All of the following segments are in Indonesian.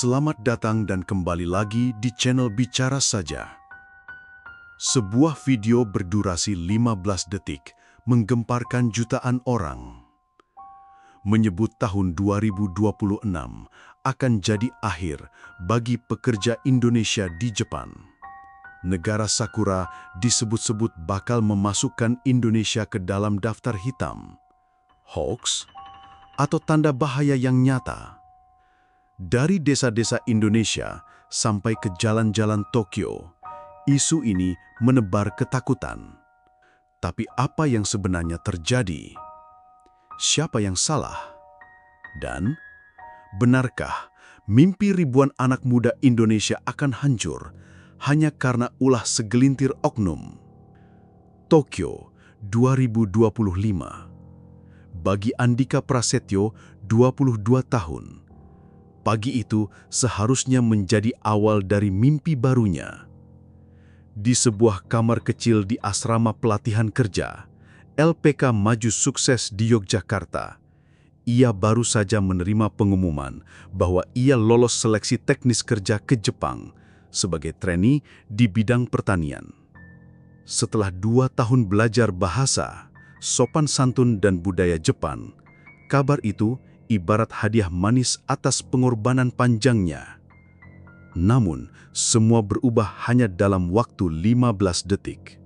Selamat datang dan kembali lagi di channel Bicara Saja. Sebuah video berdurasi 15 detik menggemparkan jutaan orang. Menyebut tahun 2026 akan jadi akhir bagi pekerja Indonesia di Jepang. Negara Sakura disebut-sebut bakal memasukkan Indonesia ke dalam daftar hitam, hoax, atau tanda bahaya yang nyata. Dari desa-desa Indonesia sampai ke jalan-jalan Tokyo, isu ini menebar ketakutan. Tapi apa yang sebenarnya terjadi? Siapa yang salah? Dan benarkah mimpi ribuan anak muda Indonesia akan hancur hanya karena ulah segelintir oknum? Tokyo 2025. Bagi Andika Prasetyo, 22 tahun. Pagi itu seharusnya menjadi awal dari mimpi barunya. Di sebuah kamar kecil di asrama pelatihan kerja, LPK Maju Sukses di Yogyakarta, ia baru saja menerima pengumuman bahwa ia lolos seleksi teknis kerja ke Jepang sebagai trainee di bidang pertanian. Setelah 2 tahun belajar bahasa, sopan santun dan budaya Jepang, kabar itu ibarat hadiah manis atas pengorbanan panjangnya. Namun, semua berubah hanya dalam waktu 15 detik.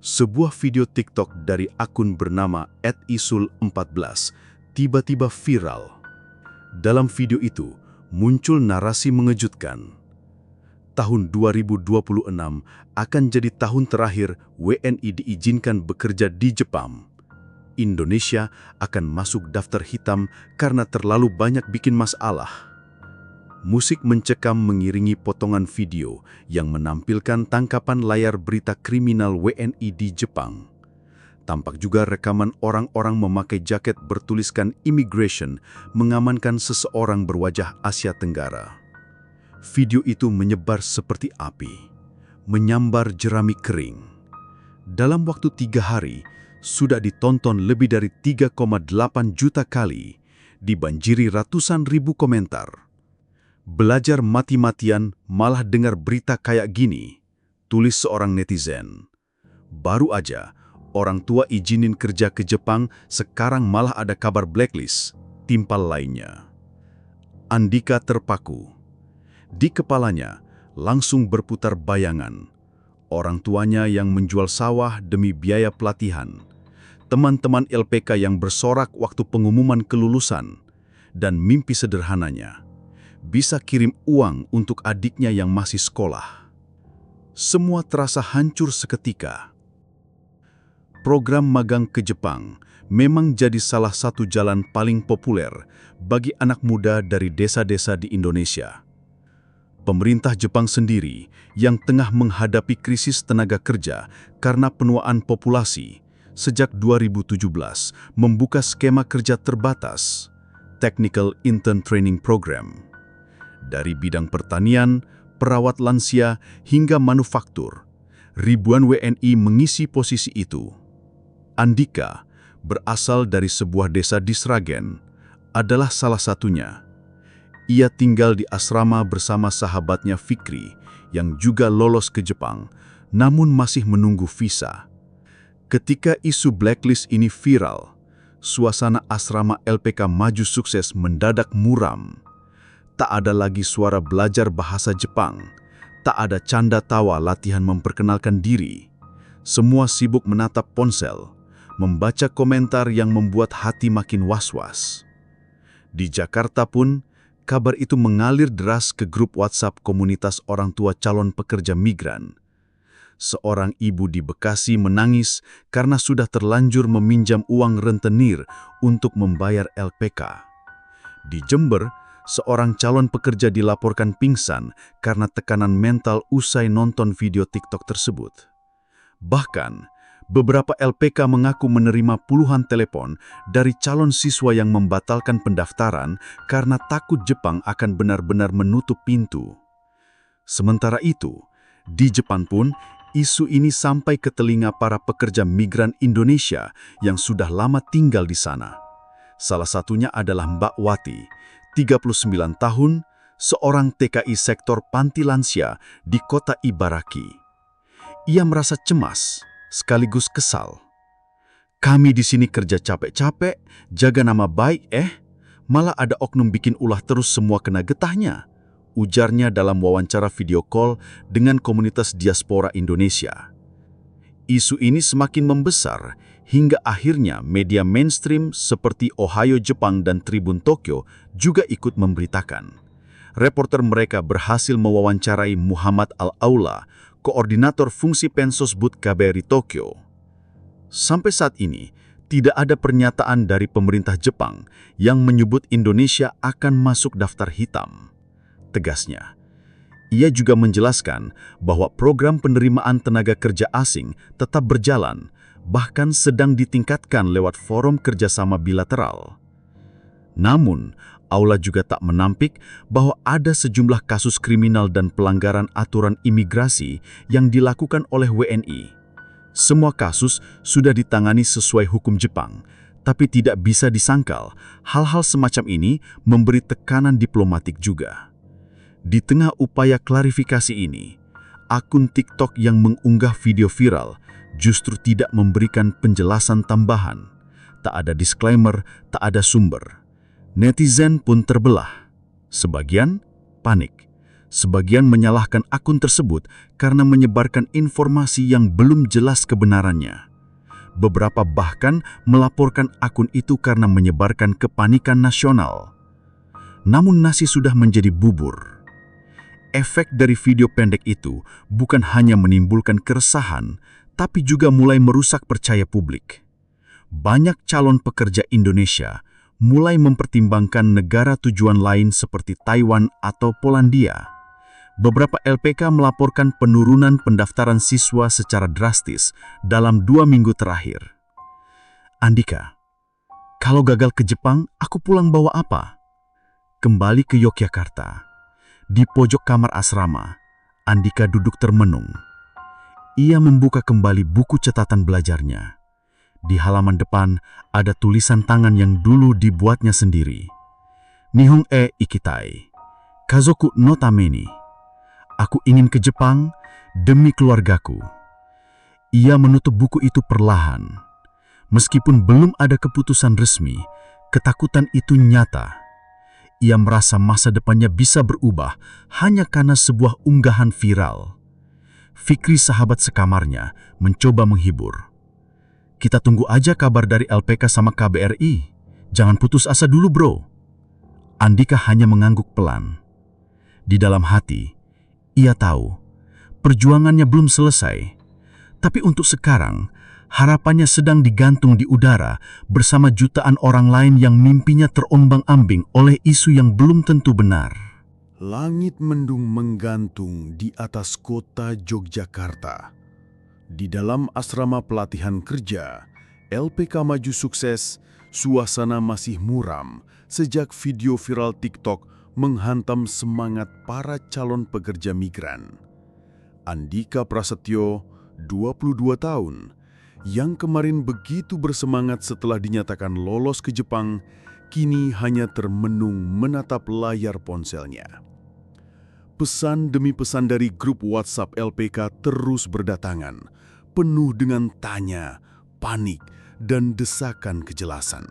Sebuah video TikTok dari akun bernama @isul14 tiba-tiba viral. Dalam video itu, muncul narasi mengejutkan. Tahun 2026 akan jadi tahun terakhir WNI diizinkan bekerja di Jepang. Indonesia akan masuk daftar hitam karena terlalu banyak bikin masalah. Musik mencekam mengiringi potongan video yang menampilkan tangkapan layar berita kriminal WNI di Jepang. Tampak juga rekaman orang-orang memakai jaket bertuliskan immigration mengamankan seseorang berwajah Asia Tenggara. Video itu menyebar seperti api, menyambar jerami kering. Dalam waktu 3 hari, sudah ditonton lebih dari 3,8 juta kali, dibanjiri ratusan ribu komentar. Belajar mati-matian malah dengar berita kayak gini, tulis seorang netizen. Baru aja, orang tua izinin kerja ke Jepang, sekarang malah ada kabar blacklist, timpal lainnya. Andika terpaku. Di kepalanya langsung berputar bayangan. Orang tuanya yang menjual sawah demi biaya pelatihan, teman-teman LPK yang bersorak waktu pengumuman kelulusan, dan mimpi sederhananya, bisa kirim uang untuk adiknya yang masih sekolah. Semua terasa hancur seketika. Program magang ke Jepang memang jadi salah satu jalan paling populer bagi anak muda dari desa-desa di Indonesia. Pemerintah Jepang sendiri yang tengah menghadapi krisis tenaga kerja karena penuaan populasi, sejak 2017 membuka skema kerja terbatas, Technical Intern Training Program. Dari bidang pertanian, perawat lansia, hingga manufaktur, ribuan WNI mengisi posisi itu. Andika, berasal dari sebuah desa di Sragen, adalah salah satunya. Ia tinggal di asrama bersama sahabatnya Fikri yang juga lolos ke Jepang, namun masih menunggu visa. Ketika isu blacklist ini viral, suasana asrama LPK Maju Sukses mendadak muram. Tak ada lagi suara belajar bahasa Jepang, tak ada canda tawa latihan memperkenalkan diri. Semua sibuk menatap ponsel, membaca komentar yang membuat hati makin was-was. Di Jakarta pun, kabar itu mengalir deras ke grup WhatsApp komunitas orang tua calon pekerja migran. Seorang ibu di Bekasi menangis karena sudah terlanjur meminjam uang rentenir untuk membayar LPK. Di Jember, seorang calon pekerja dilaporkan pingsan karena tekanan mental usai nonton video TikTok tersebut. Bahkan, beberapa LPK mengaku menerima puluhan telepon dari calon siswa yang membatalkan pendaftaran karena takut Jepang akan benar-benar menutup pintu. Sementara itu, di Jepang pun, isu ini sampai ke telinga para pekerja migran Indonesia yang sudah lama tinggal di sana. Salah satunya adalah Mbak Wati, 39 tahun, seorang TKI sektor panti lansia di kota Ibaraki. Ia merasa cemas, sekaligus kesal. Kami di sini kerja capek-capek, jaga nama baik, malah ada oknum bikin ulah terus semua kena getahnya, ujarnya dalam wawancara video call dengan komunitas diaspora Indonesia. Isu ini semakin membesar hingga akhirnya media mainstream seperti Ohio Jepang dan Tribun Tokyo juga ikut memberitakan. Reporter mereka berhasil mewawancarai Muhammad Al-Aula, koordinator fungsi Pensosbud KBRI Tokyo. Sampai saat ini, tidak ada pernyataan dari pemerintah Jepang yang menyebut Indonesia akan masuk daftar hitam. Tegasnya, ia juga menjelaskan bahwa program penerimaan tenaga kerja asing tetap berjalan, bahkan sedang ditingkatkan lewat forum kerjasama bilateral. Namun, Aula juga tak menampik bahwa ada sejumlah kasus kriminal dan pelanggaran aturan imigrasi yang dilakukan oleh WNI. Semua kasus sudah ditangani sesuai hukum Jepang, tapi tidak bisa disangkal hal-hal semacam ini memberi tekanan diplomatik juga. Di tengah upaya klarifikasi ini, akun TikTok yang mengunggah video viral justru tidak memberikan penjelasan tambahan. Tak ada disclaimer, tak ada sumber. Netizen pun terbelah. Sebagian panik, sebagian menyalahkan akun tersebut karena menyebarkan informasi yang belum jelas kebenarannya. Beberapa bahkan melaporkan akun itu karena menyebarkan kepanikan nasional. Namun nasi sudah menjadi bubur. Efek dari video pendek itu bukan hanya menimbulkan keresahan, tapi juga mulai merusak percaya publik. Banyak calon pekerja Indonesia mulai mempertimbangkan negara tujuan lain seperti Taiwan atau Polandia. Beberapa LPK melaporkan penurunan pendaftaran siswa secara drastis dalam 2 minggu terakhir. Andika, kalau gagal ke Jepang, aku pulang bawa apa? Kembali ke Yogyakarta. Di pojok kamar asrama, Andika duduk termenung. Ia membuka kembali buku catatan belajarnya. Di halaman depan ada tulisan tangan yang dulu dibuatnya sendiri. Nihon e ikitai, kazoku no tameni. Aku ingin ke Jepang demi keluargaku. Ia menutup buku itu perlahan. Meskipun belum ada keputusan resmi, ketakutan itu nyata. Ia merasa masa depannya bisa berubah hanya karena sebuah unggahan viral. Fikri, sahabat sekamarnya, mencoba menghibur. Kita tunggu aja kabar dari LPK sama KBRI. Jangan putus asa dulu, bro. Andika hanya mengangguk pelan. Di dalam hati, ia tahu perjuangannya belum selesai. Tapi untuk sekarang, harapannya sedang digantung di udara bersama jutaan orang lain yang mimpinya terombang-ambing oleh isu yang belum tentu benar. Langit mendung menggantung di atas kota Yogyakarta. Di dalam asrama pelatihan kerja, LPK Maju Sukses, suasana masih muram sejak video viral TikTok menghantam semangat para calon pekerja migran. Andika Prasetyo, 22 tahun, yang kemarin begitu bersemangat setelah dinyatakan lolos ke Jepang, kini hanya termenung menatap layar ponselnya. Pesan demi pesan dari grup WhatsApp LPK terus berdatangan, penuh dengan tanya, panik, dan desakan kejelasan.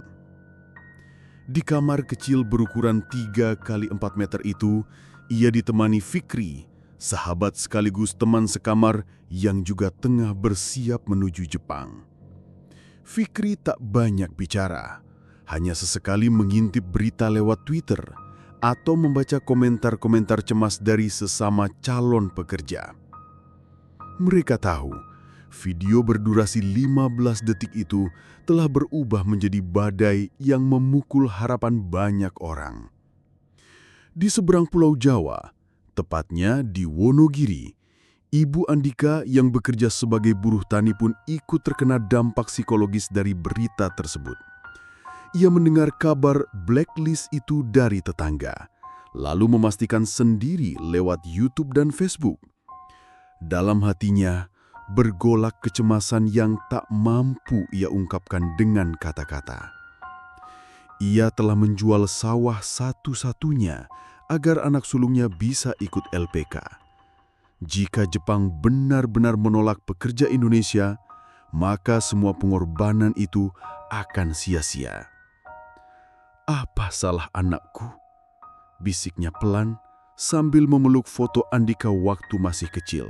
Di kamar kecil berukuran 3 x 4 meter itu, ia ditemani Fikri, sahabat sekaligus teman sekamar yang juga tengah bersiap menuju Jepang. Fikri tak banyak bicara, hanya sesekali mengintip berita lewat Twitter atau membaca komentar-komentar cemas dari sesama calon pekerja. Mereka tahu, video berdurasi 15 detik itu telah berubah menjadi badai yang memukul harapan banyak orang. Di seberang Pulau Jawa, tepatnya di Wonogiri, Ibu Andika yang bekerja sebagai buruh tani pun ikut terkena dampak psikologis dari berita tersebut. Ia mendengar kabar blacklist itu dari tetangga, lalu memastikan sendiri lewat YouTube dan Facebook. Dalam hatinya, bergolak kecemasan yang tak mampu ia ungkapkan dengan kata-kata. Ia telah menjual sawah satu-satunya agar anak sulungnya bisa ikut LPK. Jika Jepang benar-benar menolak pekerja Indonesia, maka semua pengorbanan itu akan sia-sia. "Apa salah anakku?" bisiknya pelan sambil memeluk foto Andika waktu masih kecil.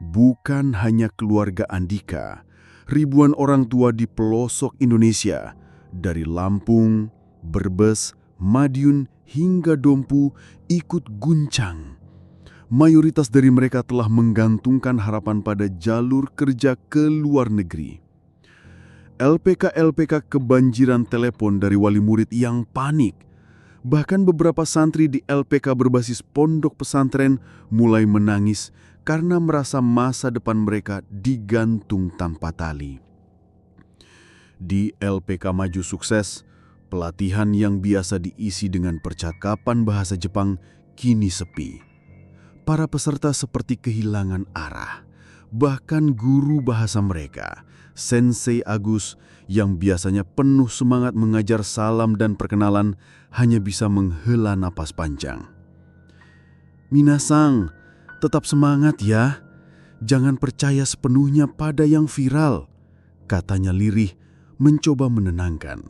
Bukan hanya keluarga Andika, ribuan orang tua di pelosok Indonesia, dari Lampung, Brebes, Madiun, hingga Dompu ikut guncang. Mayoritas dari mereka telah menggantungkan harapan pada jalur kerja ke luar negeri. LPK kebanjiran telepon dari wali murid yang panik. Bahkan beberapa santri di LPK berbasis pondok pesantren mulai menangis karena merasa masa depan mereka digantung tanpa tali. Di LPK Maju Sukses, pelatihan yang biasa diisi dengan percakapan bahasa Jepang kini sepi. Para peserta seperti kehilangan arah. Bahkan guru bahasa mereka, Sensei Agus, yang biasanya penuh semangat mengajar salam dan perkenalan, hanya bisa menghela napas panjang. "Minasang, tetap semangat ya. Jangan percaya sepenuhnya pada yang viral," katanya lirih, mencoba menenangkan.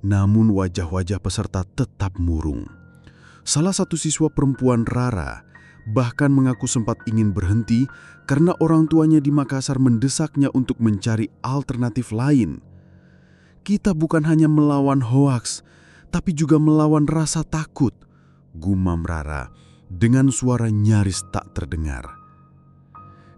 Namun wajah-wajah peserta tetap murung. Salah satu siswa perempuan, Rara, bahkan mengaku sempat ingin berhenti karena orang tuanya di Makassar mendesaknya untuk mencari alternatif lain. "Kita bukan hanya melawan hoaks, tapi juga melawan rasa takut," gumam Rara dengan suara nyaris tak terdengar.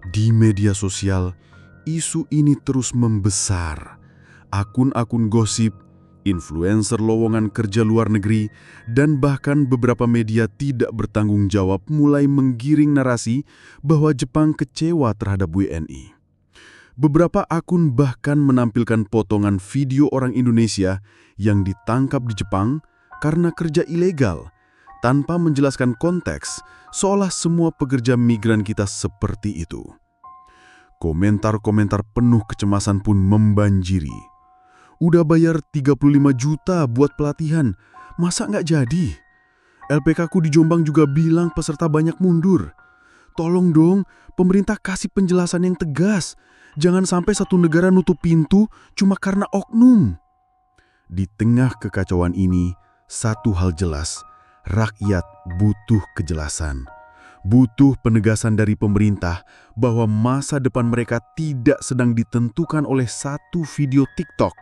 Di media sosial, isu ini terus membesar. Akun-akun gosip, influencer lowongan kerja luar negeri, dan bahkan beberapa media tidak bertanggung jawab mulai menggiring narasi bahwa Jepang kecewa terhadap WNI. Beberapa akun bahkan menampilkan potongan video orang Indonesia yang ditangkap di Jepang karena kerja ilegal, tanpa menjelaskan konteks, seolah semua pekerja migran kita seperti itu. Komentar-komentar penuh kecemasan pun membanjiri. "Udah bayar 35 juta buat pelatihan, masa nggak jadi? LPK ku di Jombang juga bilang peserta banyak mundur. Tolong dong, pemerintah kasih penjelasan yang tegas. Jangan sampai satu negara nutup pintu cuma karena oknum." Di tengah kekacauan ini, satu hal jelas, rakyat butuh kejelasan. Butuh penegasan dari pemerintah bahwa masa depan mereka tidak sedang ditentukan oleh satu video TikTok.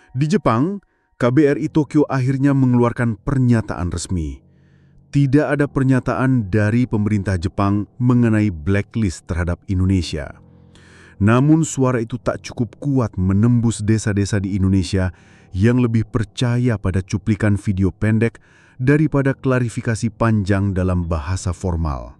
Di Jepang, KBRI Tokyo akhirnya mengeluarkan pernyataan resmi. Tidak ada pernyataan dari pemerintah Jepang mengenai blacklist terhadap Indonesia. Namun suara itu tak cukup kuat menembus desa-desa di Indonesia yang lebih percaya pada cuplikan video pendek daripada klarifikasi panjang dalam bahasa formal.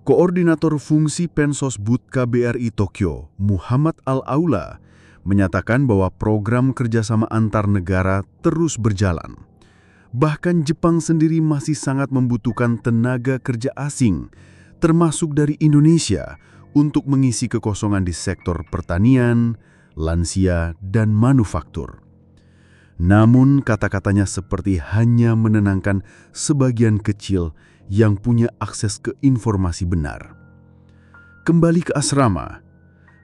Koordinator Fungsi Pensosbud KBRI Tokyo, Muhammad Al-Aula, menyatakan bahwa program kerjasama antar negara terus berjalan. Bahkan Jepang sendiri masih sangat membutuhkan tenaga kerja asing, termasuk dari Indonesia, untuk mengisi kekosongan di sektor pertanian, lansia, dan manufaktur. Namun kata-katanya seperti hanya menenangkan sebagian kecil yang punya akses ke informasi benar. Kembali ke asrama.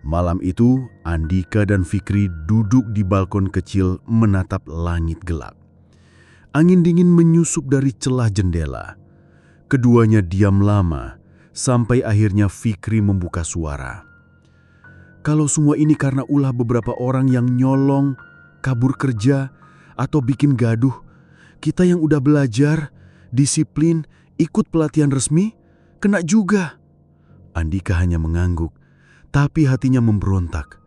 Malam itu, Andika dan Fikri duduk di balkon kecil menatap langit gelap. Angin dingin menyusup dari celah jendela. Keduanya diam lama, sampai akhirnya Fikri membuka suara. "Kalau semua ini karena ulah beberapa orang yang nyolong, kabur kerja, atau bikin gaduh, kita yang udah belajar, disiplin, ikut pelatihan resmi, kena juga." Andika hanya mengangguk, tapi hatinya memberontak.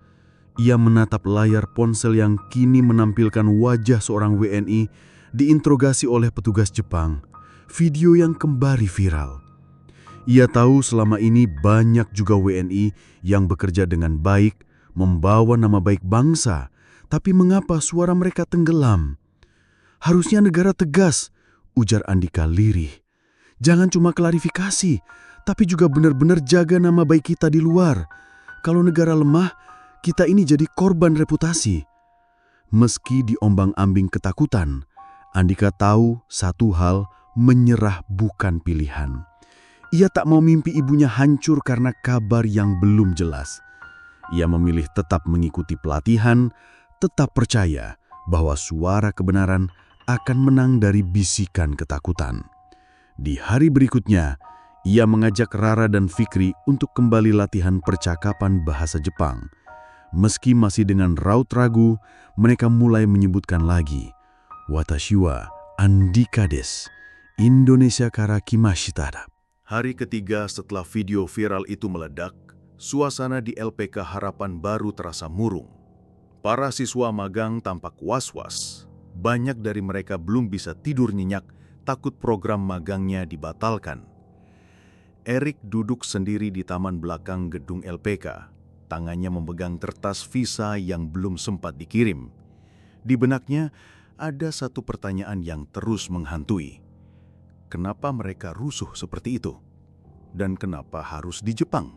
Ia menatap layar ponsel yang kini menampilkan wajah seorang WNI diinterogasi oleh petugas Jepang, video yang kembali viral. Ia tahu selama ini banyak juga WNI yang bekerja dengan baik, membawa nama baik bangsa, tapi mengapa suara mereka tenggelam? "Harusnya negara tegas," ujar Andika lirih. "Jangan cuma klarifikasi, tapi juga benar-benar jaga nama baik kita di luar. Kalau negara lemah, kita ini jadi korban reputasi." Meski diombang-ambing ketakutan, Andika tahu satu hal, menyerah bukan pilihan. Ia tak mau mimpi ibunya hancur karena kabar yang belum jelas. Ia memilih tetap mengikuti pelatihan, tetap percaya bahwa suara kebenaran akan menang dari bisikan ketakutan. Di hari berikutnya, ia mengajak Rara dan Fikri untuk kembali latihan percakapan bahasa Jepang. Meski masih dengan raut ragu, mereka mulai menyebutkan lagi, "Watashi wa Andika desu, Indonesia kara kimashita." Hari ketiga setelah video viral itu meledak, suasana di LPK Harapan Baru terasa murung. Para siswa magang tampak was-was. Banyak dari mereka belum bisa tidur nyenyak, takut program magangnya dibatalkan. Erik duduk sendiri di taman belakang gedung LPK. Tangannya memegang kertas visa yang belum sempat dikirim. Di benaknya ada satu pertanyaan yang terus menghantui. Kenapa mereka rusuh seperti itu? Dan kenapa harus di Jepang?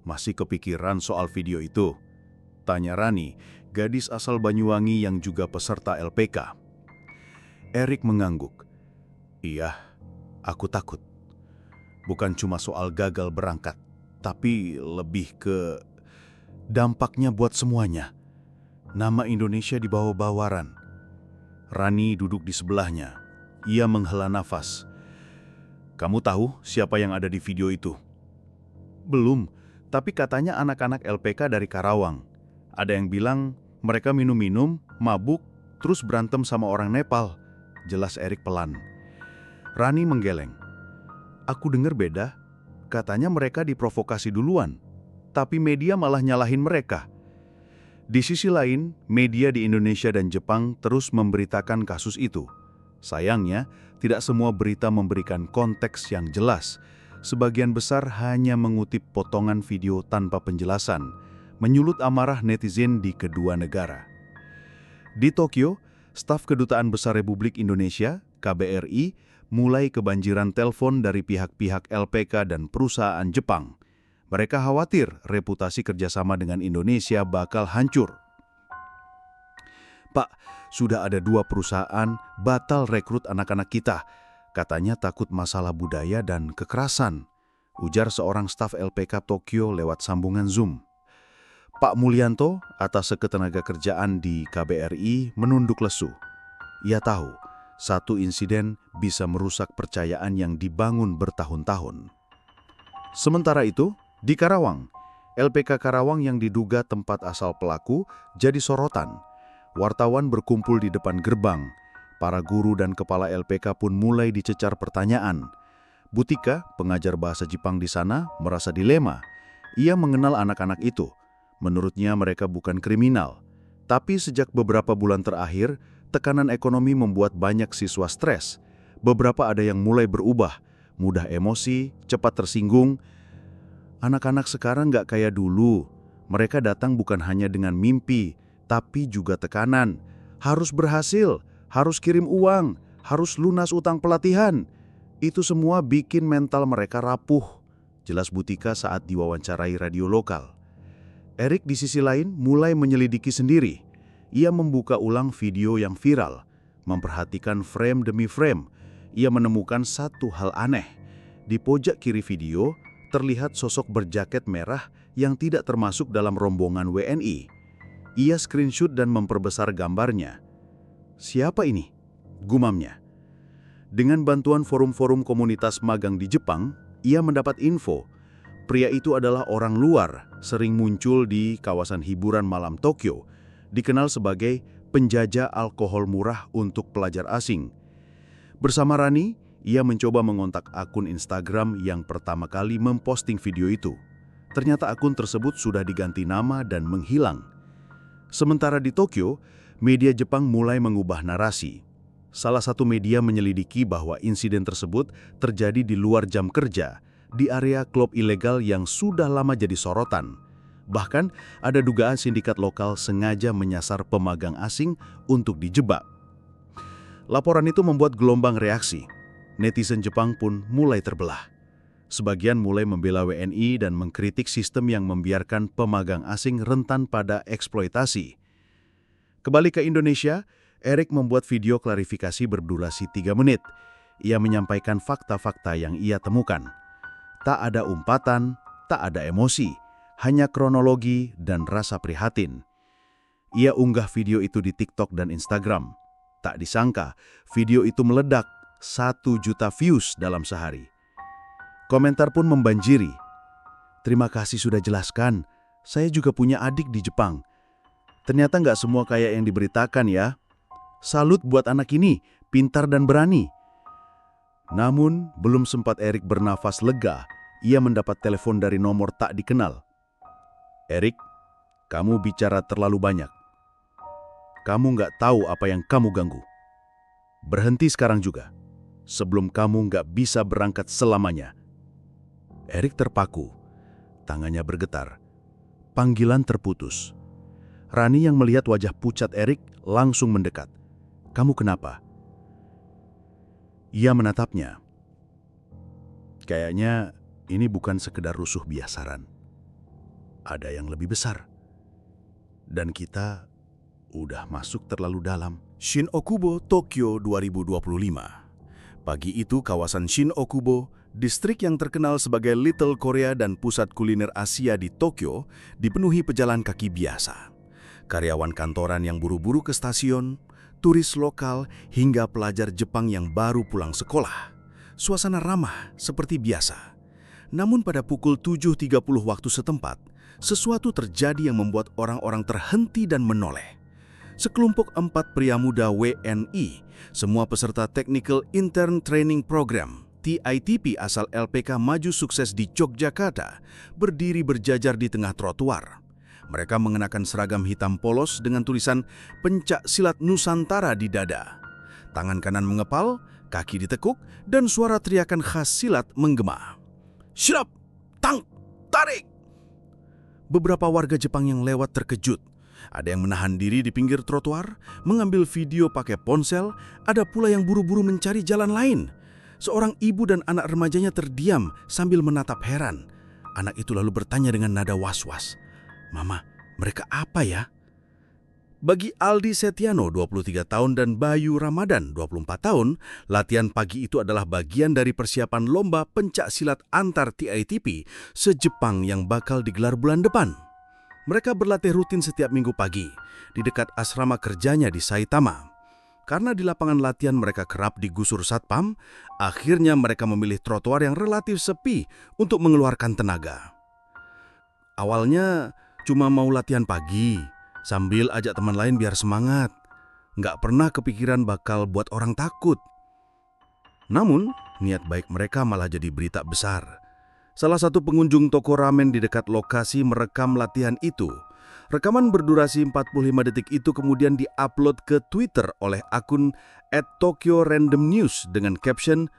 Masih kepikiran soal video itu? Tanya Rani, gadis asal Banyuwangi yang juga peserta LPK. Erik mengangguk. Iya, aku takut. Bukan cuma soal gagal berangkat, tapi lebih ke dampaknya buat semuanya. Nama Indonesia dibawa bawaran. Rani duduk di sebelahnya. Ia menghela nafas. Kamu tahu siapa yang ada di video itu? Belum, tapi katanya anak-anak LPK dari Karawang. Ada yang bilang mereka minum-minum, mabuk, terus berantem sama orang Nepal. Jelas Erik pelan. Rani menggeleng. Aku dengar beda. Katanya mereka diprovokasi duluan, tapi media malah nyalahin mereka. Di sisi lain, media di Indonesia dan Jepang terus memberitakan kasus itu. Sayangnya, tidak semua berita memberikan konteks yang jelas. Sebagian besar hanya mengutip potongan video tanpa penjelasan, menyulut amarah netizen di kedua negara. Di Tokyo, staf Kedutaan Besar Republik Indonesia, KBRI, mulai kebanjiran telepon dari pihak-pihak LPK dan perusahaan Jepang. Mereka khawatir reputasi kerjasama dengan Indonesia bakal hancur. Pak, sudah ada 2 perusahaan batal rekrut anak-anak kita. Katanya takut masalah budaya dan kekerasan, ujar seorang staf LPK Tokyo lewat sambungan Zoom. Pak Mulyanto, atas ketenagakerjaan di KBRI, menunduk lesu. Ia tahu, satu insiden bisa merusak percayaan yang dibangun bertahun-tahun. Sementara itu, di Karawang, LPK Karawang yang diduga tempat asal pelaku jadi sorotan. Wartawan berkumpul di depan gerbang. Para guru dan kepala LPK pun mulai dicecar pertanyaan. Butika, pengajar bahasa Jepang di sana, merasa dilema. Ia mengenal anak-anak itu. Menurutnya mereka bukan kriminal. Tapi sejak beberapa bulan terakhir, tekanan ekonomi membuat banyak siswa stres. Beberapa ada yang mulai berubah, mudah emosi, cepat tersinggung. Anak-anak sekarang nggak kayak dulu. Mereka datang bukan hanya dengan mimpi, tapi juga tekanan. Harus berhasil, harus kirim uang, harus lunas utang pelatihan. Itu semua bikin mental mereka rapuh, jelas Butika saat diwawancarai radio lokal. Erik di sisi lain mulai menyelidiki sendiri. Ia membuka ulang video yang viral, memperhatikan frame demi frame. Ia menemukan satu hal aneh. Di pojok kiri video, terlihat sosok berjaket merah yang tidak termasuk dalam rombongan WNI. Ia screenshot dan memperbesar gambarnya. Siapa ini? Gumamnya. Dengan bantuan forum-forum komunitas magang di Jepang, ia mendapat info. Pria itu adalah orang luar, sering muncul di kawasan hiburan malam Tokyo, dikenal sebagai penjajah alkohol murah untuk pelajar asing. Bersama Rani, ia mencoba mengontak akun Instagram yang pertama kali memposting video itu. Ternyata akun tersebut sudah diganti nama dan menghilang. Sementara di Tokyo, media Jepang mulai mengubah narasi. Salah satu media menyelidiki bahwa insiden tersebut terjadi di luar jam kerja, di area klub ilegal yang sudah lama jadi sorotan. Bahkan ada dugaan sindikat lokal sengaja menyasar pemagang asing untuk dijebak. Laporan itu membuat gelombang reaksi. Netizen Jepang pun mulai terbelah. Sebagian mulai membela WNI dan mengkritik sistem yang membiarkan pemagang asing rentan pada eksploitasi. Kembali ke Indonesia, Erik membuat video klarifikasi berdurasi 3 menit. Ia menyampaikan fakta-fakta yang ia temukan. Tak ada umpatan, tak ada emosi, hanya kronologi dan rasa prihatin. Ia unggah video itu di TikTok dan Instagram. Tak disangka, video itu meledak 1 juta views dalam sehari. Komentar pun membanjiri. "Terima kasih sudah jelaskan, saya juga punya adik di Jepang. Ternyata nggak semua kayak yang diberitakan ya. Salut buat anak ini, pintar dan berani." Namun, belum sempat Erik bernafas lega, ia mendapat telepon dari nomor tak dikenal. "Erik, kamu bicara terlalu banyak. Kamu nggak tahu apa yang kamu ganggu. Berhenti sekarang juga, sebelum kamu nggak bisa berangkat selamanya." Erik terpaku, tangannya bergetar. Panggilan terputus. Rani yang melihat wajah pucat Erik langsung mendekat. "Kamu kenapa?" Ia menatapnya. "Kayaknya ini bukan sekedar rusuh biasa, Ran. Ada yang lebih besar. Dan kita udah masuk terlalu dalam." Shin-Okubo, Tokyo 2025. Pagi itu kawasan Shin-Okubo, distrik yang terkenal sebagai Little Korea dan pusat kuliner Asia di Tokyo, dipenuhi pejalan kaki biasa. Karyawan kantoran yang buru-buru ke stasiun, turis lokal, hingga pelajar Jepang yang baru pulang sekolah. Suasana ramah seperti biasa. Namun pada pukul 7.30 waktu setempat, sesuatu terjadi yang membuat orang-orang terhenti dan menoleh. Sekelompok 4 pria muda WNI, semua peserta Technical Intern Training Program, TITP asal LPK Maju Sukses di Yogyakarta, berdiri berjajar di tengah trotoar. Mereka mengenakan seragam hitam polos dengan tulisan Pencak Silat Nusantara di dada. Tangan kanan mengepal, kaki ditekuk, dan suara teriakan khas silat menggema. "Shirap! Tang! Tarik!" Beberapa warga Jepang yang lewat terkejut. Ada yang menahan diri di pinggir trotoar, mengambil video pakai ponsel, ada pula yang buru-buru mencari jalan lain. Seorang ibu dan anak remajanya terdiam sambil menatap heran. Anak itu lalu bertanya dengan nada was-was, "Mama, mereka apa ya?" Bagi Aldi Setiano, 23 tahun, dan Bayu Ramadan, 24 tahun, latihan pagi itu adalah bagian dari persiapan lomba pencak silat antar TITP se-Jepang yang bakal digelar bulan depan. Mereka berlatih rutin setiap minggu pagi, di dekat asrama kerjanya di Saitama. Karena di lapangan latihan mereka kerap digusur satpam, akhirnya mereka memilih trotoar yang relatif sepi untuk mengeluarkan tenaga. Awalnya cuma mau latihan pagi, sambil ajak teman lain biar semangat. Nggak pernah kepikiran bakal buat orang takut. Namun, niat baik mereka malah jadi berita besar. Salah satu pengunjung toko ramen di dekat lokasi merekam latihan itu. Rekaman berdurasi 45 detik itu kemudian diupload ke Twitter oleh akun @TokyoRandomNews dengan caption,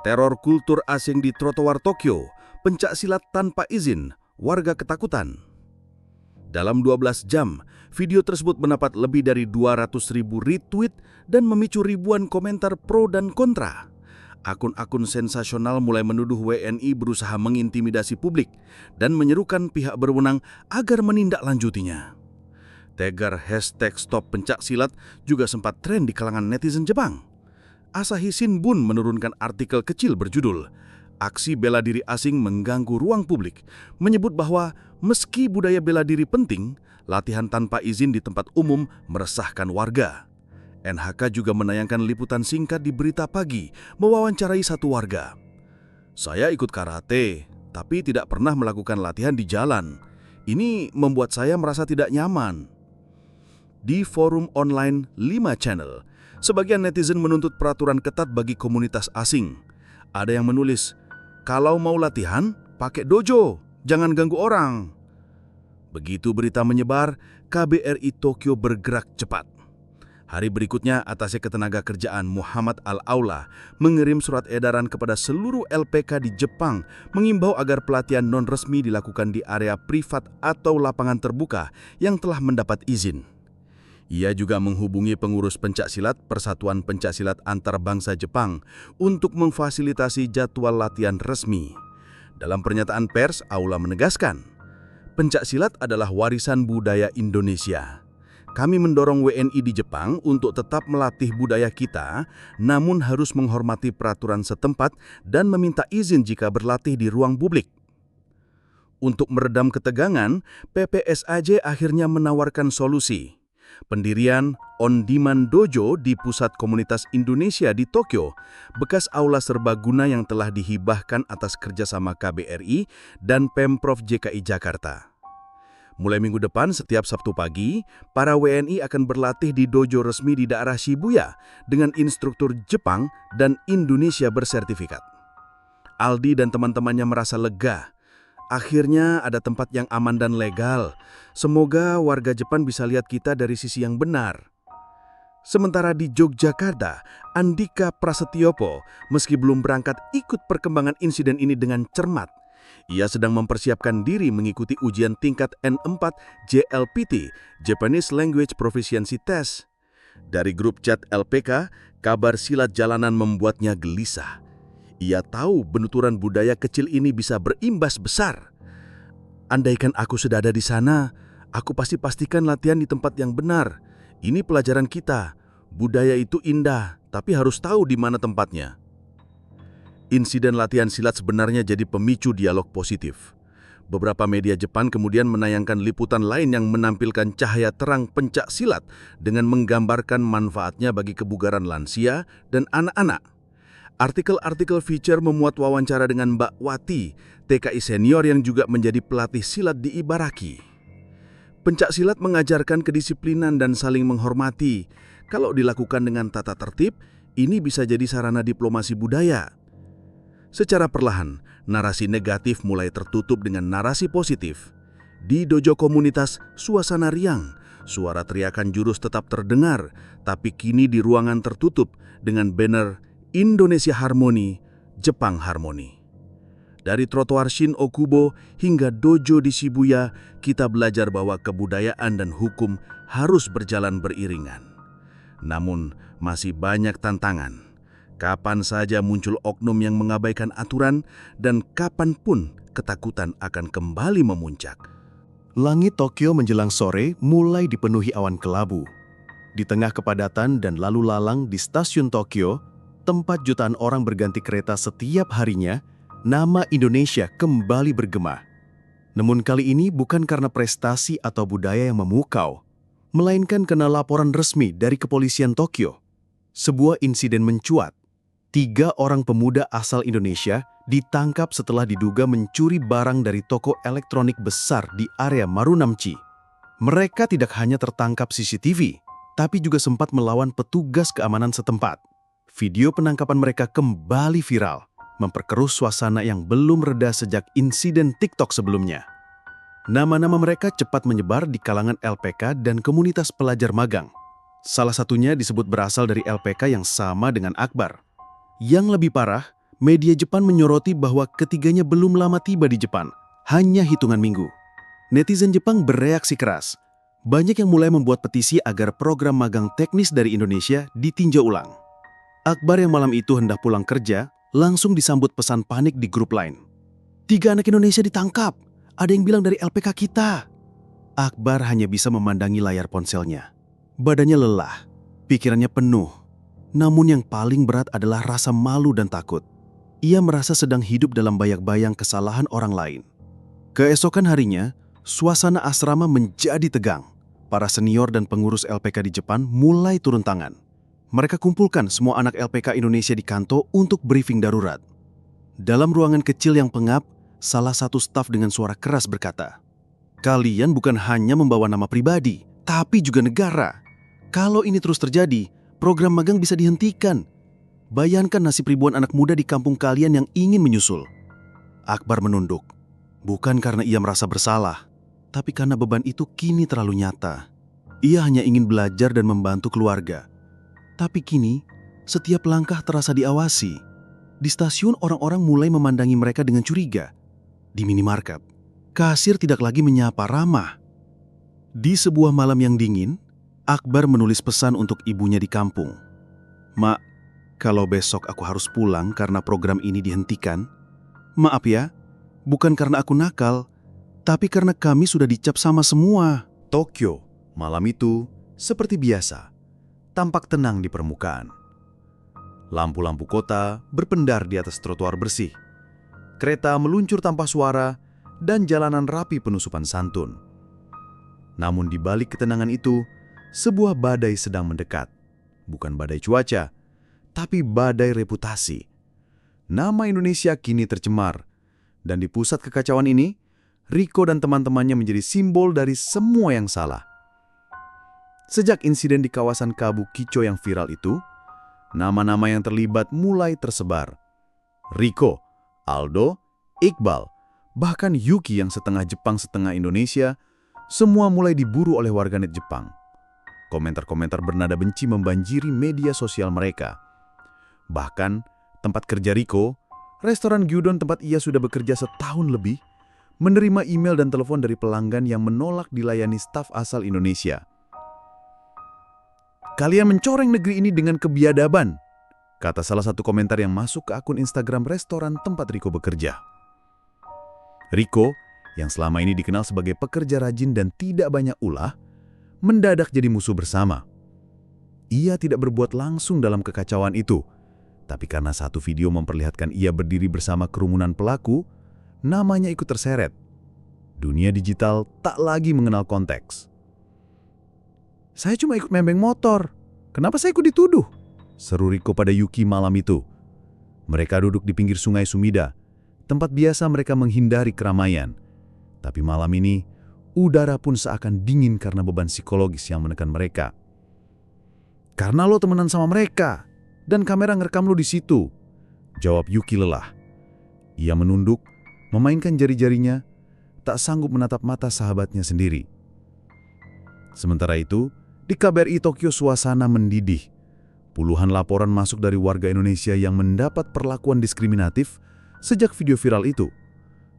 "Teror kultur asing di trotoar Tokyo, pencak silat tanpa izin, warga ketakutan." Dalam 12 jam, video tersebut mendapat lebih dari 200.000 retweet dan memicu ribuan komentar pro dan kontra. Akun-akun sensasional mulai menuduh WNI berusaha mengintimidasi publik dan menyerukan pihak berwenang agar menindaklanjutinya. Tagar #StopPencakSilat juga sempat tren di kalangan netizen Jepang. Asahi Shimbun menurunkan artikel kecil berjudul "Aksi bela diri asing mengganggu ruang publik", menyebut bahwa meski budaya bela diri penting, latihan tanpa izin di tempat umum meresahkan warga. NHK juga menayangkan liputan singkat di Berita Pagi mewawancarai satu warga. "Saya ikut karate, tapi tidak pernah melakukan latihan di jalan. Ini membuat saya merasa tidak nyaman." Di forum online 5 Channel, sebagian netizen menuntut peraturan ketat bagi komunitas asing. Ada yang menulis, "Kalau mau latihan, pakai dojo, jangan ganggu orang." Begitu berita menyebar, KBRI Tokyo bergerak cepat. Hari berikutnya, Atasé Ketenagakerjaan Muhammad Al-Aula mengirim surat edaran kepada seluruh LPK di Jepang mengimbau agar pelatihan non-resmi dilakukan di area privat atau lapangan terbuka yang telah mendapat izin. Ia juga menghubungi pengurus pencaksilat Persatuan Pencaksilat Antarbangsa Jepang untuk memfasilitasi jadwal latihan resmi. Dalam pernyataan pers, Aula menegaskan, pencaksilat adalah warisan budaya Indonesia. Kami mendorong WNI di Jepang untuk tetap melatih budaya kita, namun harus menghormati peraturan setempat dan meminta izin jika berlatih di ruang publik. Untuk meredam ketegangan, PPSAJ akhirnya menawarkan solusi. Pendirian On-Demand Dojo di Pusat Komunitas Indonesia di Tokyo, bekas aula serbaguna yang telah dihibahkan atas kerjasama KBRI dan Pemprov DKI Jakarta. Mulai minggu depan, setiap Sabtu pagi, para WNI akan berlatih di dojo resmi di daerah Shibuya dengan instruktur Jepang dan Indonesia bersertifikat. Aldi dan teman-temannya merasa lega. Akhirnya ada tempat yang aman dan legal. Semoga warga Jepang bisa lihat kita dari sisi yang benar. Sementara di Yogyakarta, Andika Prasetyopo, meski belum berangkat, ikut perkembangan insiden ini dengan cermat. Ia sedang mempersiapkan diri mengikuti ujian tingkat N4 JLPT, Japanese Language Proficiency Test. Dari grup chat LPK, kabar silat jalanan membuatnya gelisah. Ia tahu penuturan budaya kecil ini bisa berimbas besar. Andaikan aku sudah ada di sana, aku pasti pastikan latihan di tempat yang benar. Ini pelajaran kita. Budaya itu indah, tapi harus tahu di mana tempatnya. Insiden latihan silat sebenarnya jadi pemicu dialog positif. Beberapa media Jepang kemudian menayangkan liputan lain yang menampilkan cahaya terang pencak silat dengan menggambarkan manfaatnya bagi kebugaran lansia dan anak-anak. Artikel-artikel feature memuat wawancara dengan Mbak Wati, TKI senior yang juga menjadi pelatih silat di Ibaraki. Pencak silat mengajarkan kedisiplinan dan saling menghormati. Kalau dilakukan dengan tata tertib, ini bisa jadi sarana diplomasi budaya. Secara perlahan, narasi negatif mulai tertutup dengan narasi positif. Di dojo komunitas, suasana riang, suara teriakan jurus tetap terdengar, tapi kini di ruangan tertutup dengan banner Indonesia Harmoni, Jepang Harmoni. Dari trotoar Shin-Okubo hingga dojo di Shibuya, kita belajar bahwa kebudayaan dan hukum harus berjalan beriringan. Namun, masih banyak tantangan. Kapan saja muncul oknum yang mengabaikan aturan dan kapanpun ketakutan akan kembali memuncak. Langit Tokyo menjelang sore mulai dipenuhi awan kelabu. Di tengah kepadatan dan lalu lalang di stasiun Tokyo, tempat jutaan orang berganti kereta setiap harinya, nama Indonesia kembali bergema. Namun kali ini bukan karena prestasi atau budaya yang memukau, melainkan karena laporan resmi dari kepolisian Tokyo. Sebuah insiden mencuat. 3 orang pemuda asal Indonesia ditangkap setelah diduga mencuri barang dari toko elektronik besar di area Marunouchi. Mereka tidak hanya tertangkap CCTV, tapi juga sempat melawan petugas keamanan setempat. Video penangkapan mereka kembali viral, memperkeruh suasana yang belum reda sejak insiden TikTok sebelumnya. Nama-nama mereka cepat menyebar di kalangan LPK dan komunitas pelajar magang. Salah satunya disebut berasal dari LPK yang sama dengan Akbar. Yang lebih parah, media Jepang menyoroti bahwa ketiganya belum lama tiba di Jepang, hanya hitungan minggu. Netizen Jepang bereaksi keras. Banyak yang mulai membuat petisi agar program magang teknis dari Indonesia ditinjau ulang. Akbar yang malam itu hendak pulang kerja, langsung disambut pesan panik di grup lain. 3 anak Indonesia ditangkap, ada yang bilang dari LPK kita. Akbar hanya bisa memandangi layar ponselnya. Badannya lelah, pikirannya penuh. Namun yang paling berat adalah rasa malu dan takut. Ia merasa sedang hidup dalam bayang-bayang kesalahan orang lain. Keesokan harinya, suasana asrama menjadi tegang. Para senior dan pengurus LPK di Jepang mulai turun tangan. Mereka kumpulkan semua anak LPK Indonesia di Kanto untuk briefing darurat. Dalam ruangan kecil yang pengap, salah satu staf dengan suara keras berkata, "Kalian bukan hanya membawa nama pribadi, tapi juga negara. Kalau ini terus terjadi, program magang bisa dihentikan. Bayangkan nasib ribuan anak muda di kampung kalian yang ingin menyusul." Akbar menunduk, bukan karena ia merasa bersalah, tapi karena beban itu kini terlalu nyata. Ia hanya ingin belajar dan membantu keluarga. Tapi kini, setiap langkah terasa diawasi. Di stasiun orang-orang mulai memandangi mereka dengan curiga. Di minimarket, kasir tidak lagi menyapa ramah. Di sebuah malam yang dingin, Akbar menulis pesan untuk ibunya di kampung. "Mak, kalau besok aku harus pulang karena program ini dihentikan, maaf ya, bukan karena aku nakal, tapi karena kami sudah dicap sama semua." Tokyo, malam itu seperti biasa, tampak tenang di permukaan. Lampu-lampu kota berpendar di atas trotoar bersih. Kereta meluncur tanpa suara dan jalanan rapi penuh sopan santun. Namun di balik ketenangan itu, sebuah badai sedang mendekat. Bukan badai cuaca, tapi badai reputasi. Nama Indonesia kini tercemar, dan di pusat kekacauan ini, Riko dan teman-temannya menjadi simbol dari semua yang salah. Sejak insiden di kawasan Kabu Kico yang viral itu, nama-nama yang terlibat mulai tersebar. Riko, Aldo, Iqbal, bahkan Yuki yang setengah Jepang setengah Indonesia, semua mulai diburu oleh warganet Jepang. Komentar-komentar bernada benci membanjiri media sosial mereka. Bahkan, tempat kerja Riko, restoran gyudon tempat ia sudah bekerja setahun lebih, menerima email dan telepon dari pelanggan yang menolak dilayani staf asal Indonesia. "Kalian mencoreng negeri ini dengan kebiadaban," kata salah satu komentar yang masuk ke akun Instagram restoran tempat Riko bekerja. Riko, yang selama ini dikenal sebagai pekerja rajin dan tidak banyak ulah, mendadak jadi musuh bersama. Ia tidak berbuat langsung dalam kekacauan itu, tapi karena satu video memperlihatkan ia berdiri bersama kerumunan pelaku, namanya ikut terseret. Dunia digital tak lagi mengenal konteks. "Saya cuma ikut membeng motor. Kenapa saya ikut dituduh?" seru Riko pada Yuki malam itu. Mereka duduk di pinggir sungai Sumida, tempat biasa mereka menghindari keramaian. Tapi malam ini, udara pun seakan dingin karena beban psikologis yang menekan mereka. "Karena lo temenan sama mereka, dan kamera ngerekam lo di situ," jawab Yuki lelah. Ia menunduk, memainkan jari-jarinya, tak sanggup menatap mata sahabatnya sendiri. Sementara itu, di KBRI Tokyo suasana mendidih. Puluhan laporan masuk dari warga Indonesia yang mendapat perlakuan diskriminatif sejak video viral itu.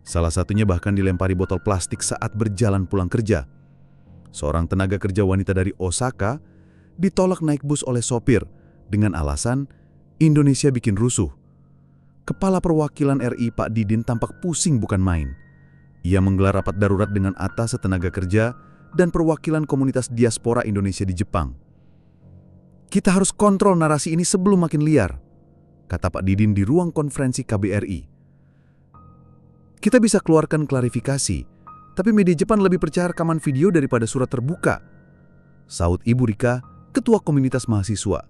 Salah satunya bahkan dilempari botol plastik saat berjalan pulang kerja. Seorang tenaga kerja wanita dari Osaka ditolak naik bus oleh sopir dengan alasan Indonesia bikin rusuh. Kepala Perwakilan RI Pak Didin tampak pusing bukan main. Ia menggelar rapat darurat dengan atas tenaga kerja dan perwakilan komunitas diaspora Indonesia di Jepang. "Kita harus kontrol narasi ini sebelum makin liar," kata Pak Didin di ruang konferensi KBRI. "Kita bisa keluarkan klarifikasi, tapi media Jepang lebih percaya rekaman video daripada surat terbuka," saut Ibu Rika, ketua komunitas mahasiswa.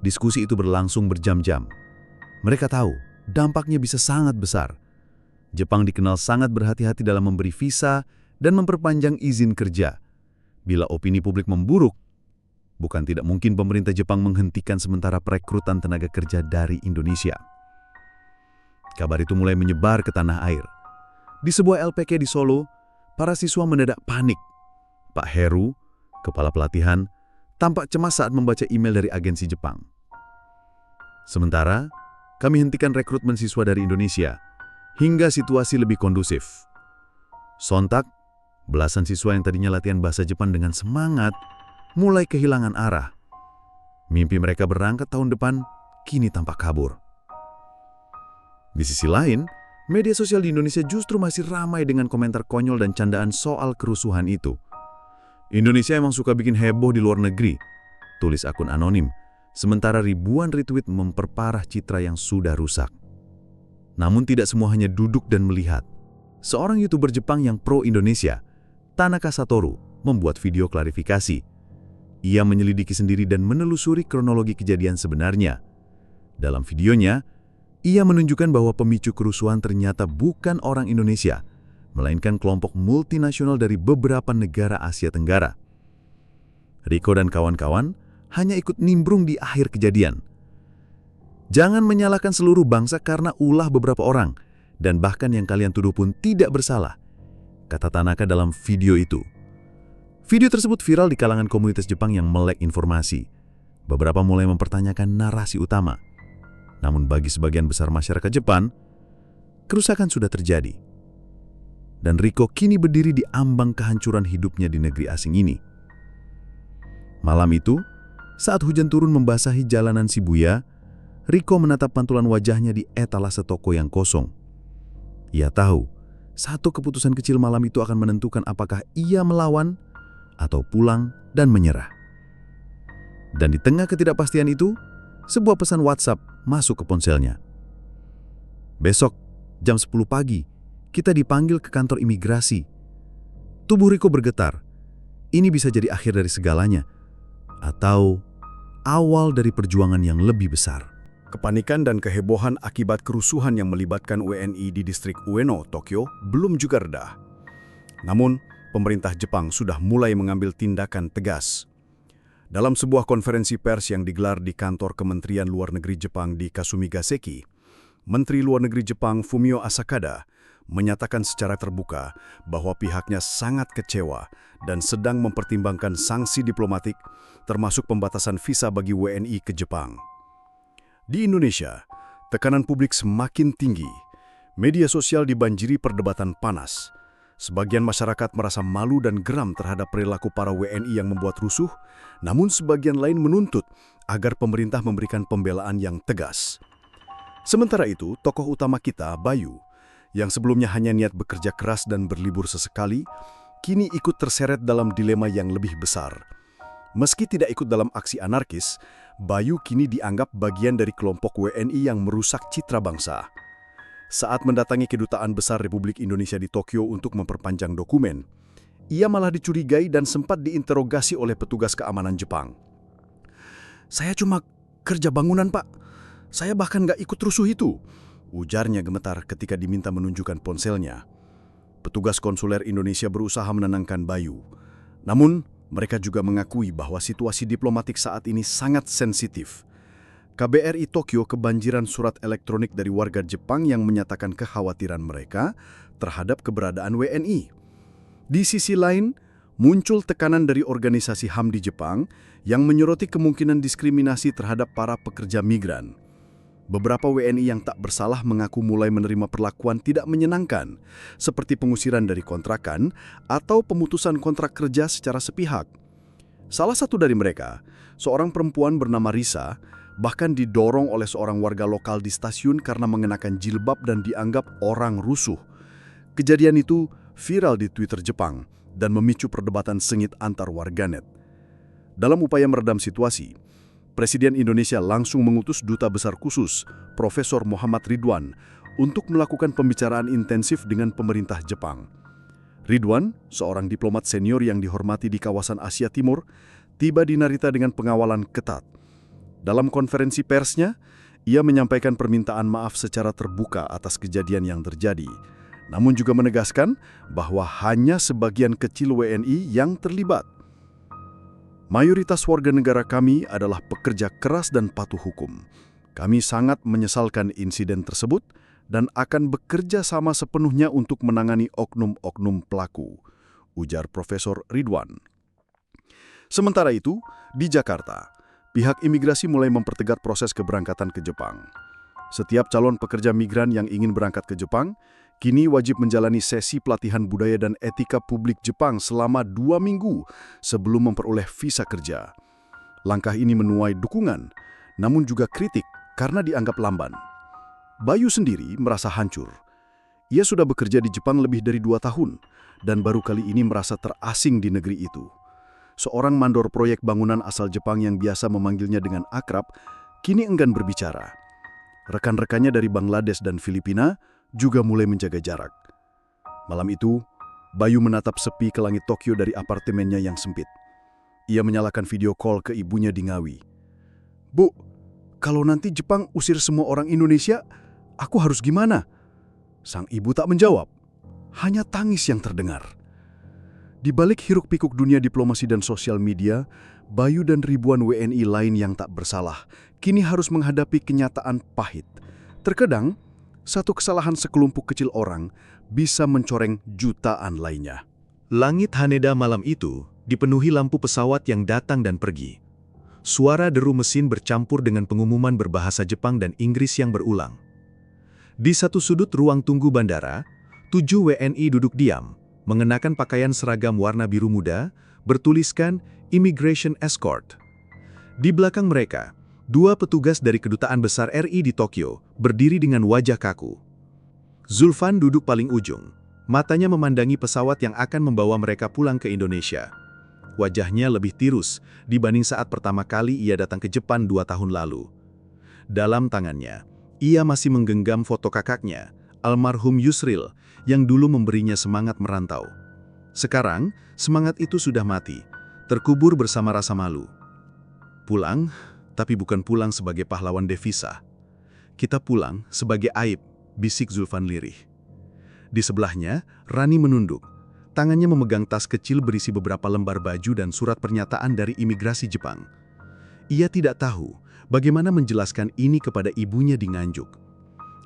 Diskusi itu berlangsung berjam-jam. Mereka tahu dampaknya bisa sangat besar. Jepang dikenal sangat berhati-hati dalam memberi visa dan memperpanjang izin kerja. Bila opini publik memburuk, bukan tidak mungkin pemerintah Jepang menghentikan sementara perekrutan tenaga kerja dari Indonesia. Kabar itu mulai menyebar ke tanah air. Di sebuah LPK di Solo, para siswa mendadak panik. Pak Heru, kepala pelatihan, tampak cemas saat membaca email dari agensi Jepang. "Sementara, kami hentikan rekrutmen siswa dari Indonesia hingga situasi lebih kondusif." Sontak, belasan siswa yang tadinya latihan bahasa Jepang dengan semangat mulai kehilangan arah. Mimpi mereka berangkat tahun depan kini tampak kabur. Di sisi lain, media sosial di Indonesia justru masih ramai dengan komentar konyol dan candaan soal kerusuhan itu. "Indonesia emang suka bikin heboh di luar negeri," tulis akun anonim, sementara ribuan retweet memperparah citra yang sudah rusak. Namun tidak semua hanya duduk dan melihat. Seorang YouTuber Jepang yang pro-Indonesia, Tanaka Satoru, membuat video klarifikasi. Ia menyelidiki sendiri dan menelusuri kronologi kejadian sebenarnya. Dalam videonya, ia menunjukkan bahwa pemicu kerusuhan ternyata bukan orang Indonesia, melainkan kelompok multinasional dari beberapa negara Asia Tenggara. Riko dan kawan-kawan hanya ikut nimbrung di akhir kejadian. "Jangan menyalahkan seluruh bangsa karena ulah beberapa orang, dan bahkan yang kalian tuduh pun tidak bersalah," kata Tanaka dalam video itu. Video tersebut viral di kalangan komunitas Jepang yang melek informasi. Beberapa mulai mempertanyakan narasi utama. Namun bagi sebagian besar masyarakat Jepang, kerusakan sudah terjadi. Dan Riko kini berdiri di ambang kehancuran hidupnya di negeri asing ini. Malam itu, saat hujan turun membasahi jalanan Shibuya, Riko menatap pantulan wajahnya di etalase toko yang kosong. Ia tahu, satu keputusan kecil malam itu akan menentukan apakah ia melawan atau pulang dan menyerah. Dan di tengah ketidakpastian itu, sebuah pesan WhatsApp masuk ke ponselnya. Besok, jam 10 pagi, kita dipanggil ke kantor imigrasi. Tubuh Riko bergetar. Ini bisa jadi akhir dari segalanya, atau awal dari perjuangan yang lebih besar. Kepanikan dan kehebohan akibat kerusuhan yang melibatkan WNI di distrik Ueno, Tokyo, belum juga reda. Namun, pemerintah Jepang sudah mulai mengambil tindakan tegas. Dalam sebuah konferensi pers yang digelar di kantor Kementerian Luar Negeri Jepang di Kasumigaseki, Menteri Luar Negeri Jepang Fumio Asakada menyatakan secara terbuka bahwa pihaknya sangat kecewa dan sedang mempertimbangkan sanksi diplomatik, termasuk pembatasan visa bagi WNI ke Jepang. Di Indonesia, tekanan publik semakin tinggi. Media sosial dibanjiri perdebatan panas. Sebagian masyarakat merasa malu dan geram terhadap perilaku para WNI yang membuat rusuh, namun sebagian lain menuntut agar pemerintah memberikan pembelaan yang tegas. Sementara itu, tokoh utama kita, Bayu, yang sebelumnya hanya niat bekerja keras dan berlibur sesekali, kini ikut terseret dalam dilema yang lebih besar. Meski tidak ikut dalam aksi anarkis, Bayu kini dianggap bagian dari kelompok WNI yang merusak citra bangsa. Saat mendatangi Kedutaan Besar Republik Indonesia di Tokyo untuk memperpanjang dokumen, ia malah dicurigai dan sempat diinterogasi oleh petugas keamanan Jepang. "Saya cuma kerja bangunan, Pak. Saya bahkan nggak ikut rusuh itu," ujarnya gemetar ketika diminta menunjukkan ponselnya. Petugas konsuler Indonesia berusaha menenangkan Bayu. Namun, mereka juga mengakui bahwa situasi diplomatik saat ini sangat sensitif. KBRI Tokyo kebanjiran surat elektronik dari warga Jepang yang menyatakan kekhawatiran mereka terhadap keberadaan WNI. Di sisi lain, muncul tekanan dari organisasi HAM di Jepang yang menyoroti kemungkinan diskriminasi terhadap para pekerja migran. Beberapa WNI yang tak bersalah mengaku mulai menerima perlakuan tidak menyenangkan, seperti pengusiran dari kontrakan atau pemutusan kontrak kerja secara sepihak. Salah satu dari mereka, seorang perempuan bernama Risa, bahkan didorong oleh seorang warga lokal di stasiun karena mengenakan jilbab dan dianggap orang rusuh. Kejadian itu viral di Twitter Jepang dan memicu perdebatan sengit antar warganet. Dalam upaya meredam situasi, Presiden Indonesia langsung mengutus Duta Besar Khusus, Profesor Muhammad Ridwan, untuk melakukan pembicaraan intensif dengan pemerintah Jepang. Ridwan, seorang diplomat senior yang dihormati di kawasan Asia Timur, tiba di Narita dengan pengawalan ketat. Dalam konferensi persnya, ia menyampaikan permintaan maaf secara terbuka atas kejadian yang terjadi, namun juga menegaskan bahwa hanya sebagian kecil WNI yang terlibat. "Mayoritas warga negara kami adalah pekerja keras dan patuh hukum. Kami sangat menyesalkan insiden tersebut dan akan bekerja sama sepenuhnya untuk menangani oknum-oknum pelaku," ujar Profesor Ridwan. Sementara itu, di Jakarta, pihak imigrasi mulai mempertegas proses keberangkatan ke Jepang. Setiap calon pekerja migran yang ingin berangkat ke Jepang kini wajib menjalani sesi pelatihan budaya dan etika publik Jepang selama 2 minggu sebelum memperoleh visa kerja. Langkah ini menuai dukungan, namun juga kritik karena dianggap lamban. Bayu sendiri merasa hancur. Ia sudah bekerja di Jepang lebih dari 2 tahun dan baru kali ini merasa terasing di negeri itu. Seorang mandor proyek bangunan asal Jepang yang biasa memanggilnya dengan akrab, kini enggan berbicara. Rekan-rekannya dari Bangladesh dan Filipina juga mulai menjaga jarak. Malam itu, Bayu menatap sepi ke langit Tokyo dari apartemennya yang sempit. Ia menyalakan video call ke ibunya di Ngawi. "Bu, kalau nanti Jepang usir semua orang Indonesia, aku harus gimana?" Sang ibu tak menjawab, hanya tangis yang terdengar. Di balik hiruk-pikuk dunia diplomasi dan sosial media, Bayu dan ribuan WNI lain yang tak bersalah kini harus menghadapi kenyataan pahit. Terkadang, satu kesalahan sekelompok kecil orang bisa mencoreng jutaan lainnya. Langit Haneda malam itu dipenuhi lampu pesawat yang datang dan pergi. Suara deru mesin bercampur dengan pengumuman berbahasa Jepang dan Inggris yang berulang. Di satu sudut ruang tunggu bandara, 7 WNI duduk diam, mengenakan pakaian seragam warna biru muda, bertuliskan Immigration Escort. Di belakang mereka, 2 petugas dari Kedutaan Besar RI di Tokyo berdiri dengan wajah kaku. Zulfan duduk paling ujung, matanya memandangi pesawat yang akan membawa mereka pulang ke Indonesia. Wajahnya lebih tirus dibanding saat pertama kali ia datang ke Jepang 2 tahun lalu. Dalam tangannya, ia masih menggenggam foto kakaknya, almarhum Yusril, yang dulu memberinya semangat merantau. Sekarang, semangat itu sudah mati, terkubur bersama rasa malu. Pulang, tapi bukan pulang sebagai pahlawan devisa. Kita pulang sebagai aib, bisik Zulfan lirih. Di sebelahnya, Rani menunduk. Tangannya memegang tas kecil berisi beberapa lembar baju dan surat pernyataan dari imigrasi Jepang. Ia tidak tahu bagaimana menjelaskan ini kepada ibunya di Nganjuk.